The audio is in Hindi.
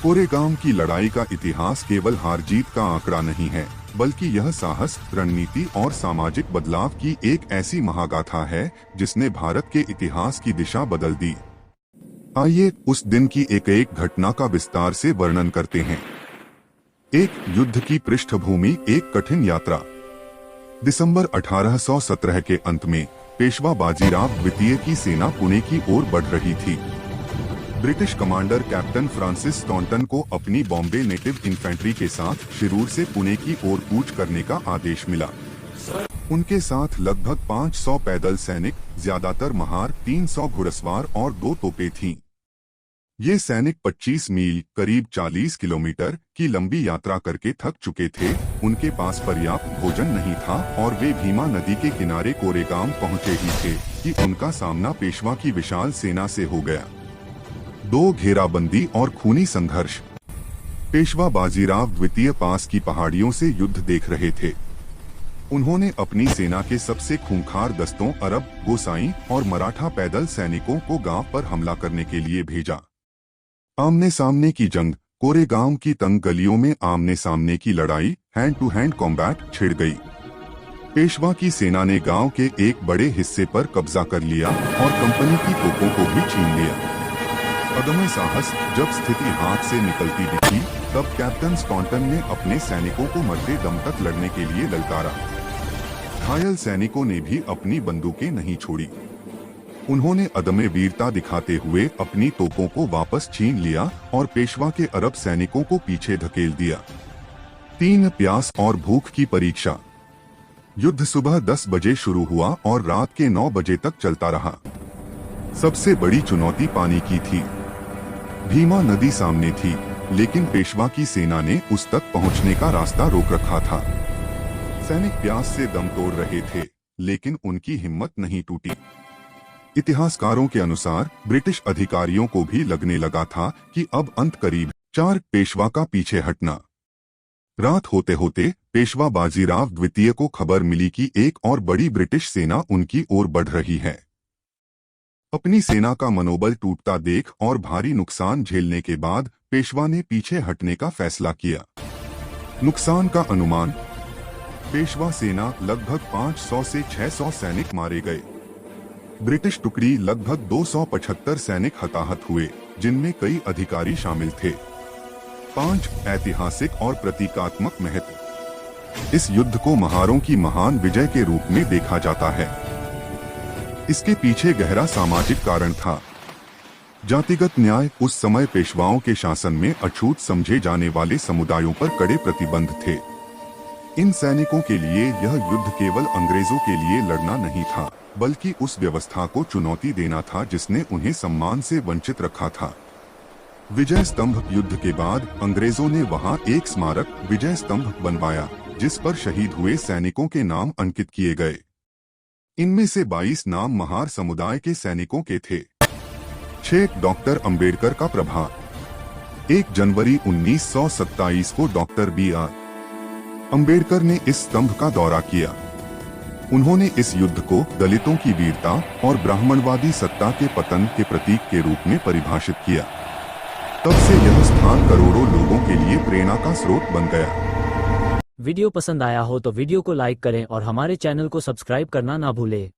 कोरेगांव की लड़ाई का इतिहास केवल हार जीत का आंकड़ा नहीं है, बल्कि यह साहस, रणनीति और सामाजिक बदलाव की एक ऐसी महागाथा है जिसने भारत के इतिहास की दिशा बदल दी। आइए उस दिन की एक एक घटना का विस्तार से वर्णन करते हैं। एक युद्ध की पृष्ठभूमि, एक कठिन यात्रा। दिसंबर 1817 के अंत में पेशवा बाजीराव द्वितीय की सेना पुणे की ओर बढ़ रही थी। British commander captain Francis Staunton को अपनी बॉम्बे नेटिव इन्फेंट्री के साथ शिरूर से पुणे की ओर कूच करने का आदेश मिला। उनके साथ लगभग 500 पैदल सैनिक, ज्यादातर महार, 300 घुड़सवार और 2 तोपें थीं। ये सैनिक 25 मील करीब 40 किलोमीटर की लंबी यात्रा करके थक चुके थे। उनके पास पर्याप्त भोजन नहीं था और वे भीमा नदी के किनारे कोरेगांव पहुंचे ही थे कि उनका सामना पेशवा की विशाल सेना से हो गया। 2 घेराबंदी और खूनी संघर्ष। पेशवा बाजीराव द्वितीय पास की पहाड़ियों से युद्ध देख रहे थे। उन्होंने अपनी सेना के सबसे खूंखार दस्तों अरब, गोसाई और मराठा पैदल सैनिकों को गांव पर हमला करने के लिए भेजा। आमने सामने की जंग, कोरेगांव की तंग गलियों में आमने सामने की लड़ाई, हैंड टू हैंड कॉम्बैट छिड़ गई। पेशवा की सेना ने गांव के एक बड़े हिस्से पर कब्जा कर लिया और कंपनी की तोपों को भी छीन लिया। अदम्य साहस। जब स्थिति हाथ से निकलती दिखी, तब कैप्टन स्टॉन्टन ने अपने सैनिकों को मरते दम तक लड़ने के लिए ललकारा। घायल सैनिकों ने भी अपनी बंदूकें नहीं छोड़ी। उन्होंने अदम्य वीरता दिखाते हुए अपनी तोपों को वापस छीन लिया और पेशवा के अरब सैनिकों को पीछे धकेल दिया। 3 प्यास और भूख की परीक्षा। युद्ध सुबह 10 बजे शुरू हुआ और रात के 9 बजे तक चलता रहा। सबसे बड़ी चुनौती पानी की थी। भीमा नदी सामने थी, लेकिन पेशवा की सेना ने उस तक पहुंचने का रास्ता रोक रखा था। सैनिक प्यास से दम तोड़ रहे थे, लेकिन उनकी हिम्मत नहीं टूटी। इतिहासकारों के अनुसार ब्रिटिश अधिकारियों को भी लगने लगा था कि अब अंत करीब। 4 पेशवा का पीछे हटना। रात होते होते पेशवा बाजीराव द्वितीय को खबर मिली कि एक और बड़ी ब्रिटिश सेना उनकी ओर बढ़ रही है। अपनी सेना का मनोबल टूटता देख और भारी नुकसान झेलने के बाद पेशवा ने पीछे हटने का फैसला किया। नुकसान का अनुमान। पेशवा सेना लगभग 500 से 600 सैनिक मारे गए। ब्रिटिश टुकड़ी लगभग 275 सैनिक हताहत हुए, जिनमें कई अधिकारी शामिल थे। 5 ऐतिहासिक और प्रतीकात्मक महत्व। इस युद्ध को महारों की महान विजय के रूप में देखा जाता है। इसके पीछे गहरा सामाजिक कारण था। जातिगत न्याय। उस समय पेशवाओं के शासन में अछूत समझे जाने वाले समुदायों पर कड़े प्रतिबंध थे। इन सैनिकों के लिए यह युद्ध केवल अंग्रेजों के लिए लड़ना नहीं था, बल्कि उस व्यवस्था को चुनौती देना था जिसने उन्हें सम्मान से वंचित रखा था। विजय स्तंभ। युद्ध के बाद अंग्रेजों ने वहां एक स्मारक, विजय स्तंभ, बनवाया, जिस पर शहीद हुए सैनिकों के नाम अंकित किए गए। इनमें से 22 नाम महार समुदाय के सैनिकों के थे। 6 डॉक्टर अंबेडकर का प्रभाव। 1 जनवरी 1927 को डॉक्टर B.R. अंबेडकर ने इस स्तंभ का दौरा किया। उन्होंने इस युद्ध को दलितों की वीरता और ब्राह्मणवादी सत्ता के पतन के प्रतीक के रूप में परिभाषित किया। तब से यह स्थान करोड़ों लोगों के लिए प्रेरणा का स्रोत बन गया। वीडियो पसंद आया हो तो वीडियो को लाइक करें और हमारे चैनल को सब्सक्राइब करना ना भूलें।